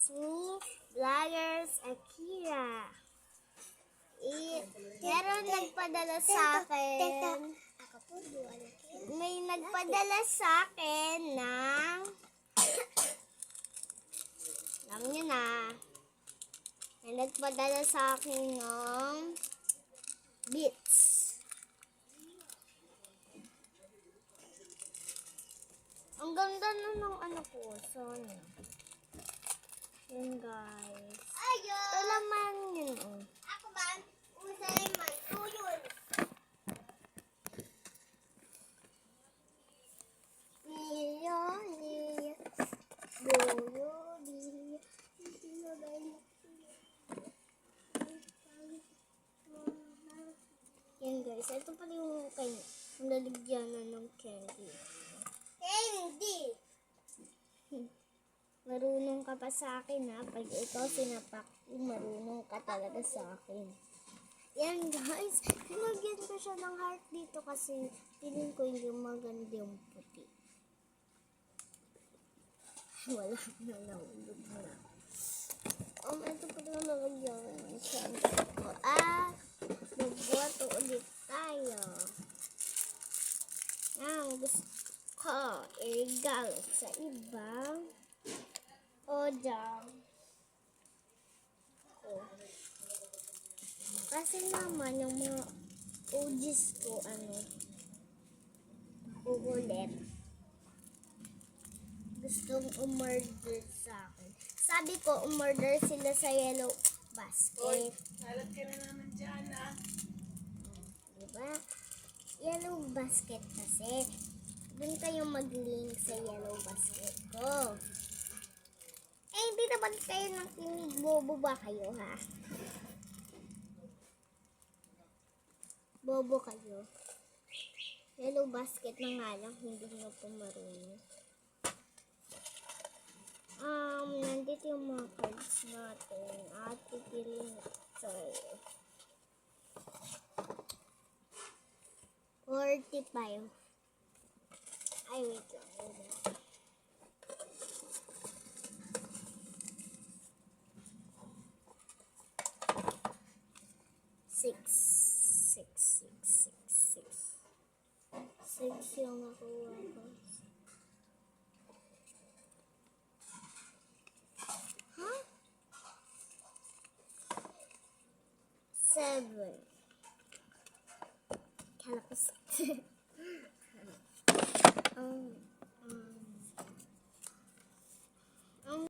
It's me, Vloggers Akira. Meron nagpadala sa akin. May nagpadala sa akin ng alam nyo na. May nagpadala sa akin ng beats. Ang ganda na ng ano ko. Sana. Yan guys. Ito laman yun. Oh. Ako ba? Usay man. Tuyol. Liyo, liyo. Liyo, liyo. Yan guys. Ito pala yung naligyanan ng candy. Candy. Marunong ka pa sa akin ha. Pag ito sinapak, marunong ka talaga sa akin. Yan guys. Nilagyan ko siya ng heart dito kasi piling ko hindi maganda yung puti. Wala na nahulog na. Ito pa na nalagyan ng candy ko. Magbuwato ulit tayo. Ang gusto ko i-regalo sa ibang odang ko. Kasi naman yung mga OGs ko, kukulit. Gustong umorder sa akin. Sabi ko, umorder sila sa Yellow Basket. Halat ka na naman dyan, ah. Diba? Yellow Basket kasi. Doon kayo mag-link sa Yellow Basket ko. Hindi naman kayo nakinig. Bobo ba kayo, ha? Bobo kayo. Yellow Basket na nga lang, hindi nyo po marunong. Nandito yung mga cards natin. At pipiliin tayo. 45. Ay, wait lang. 6 yung nakuha ko. Huh? 7. Kala ko 6.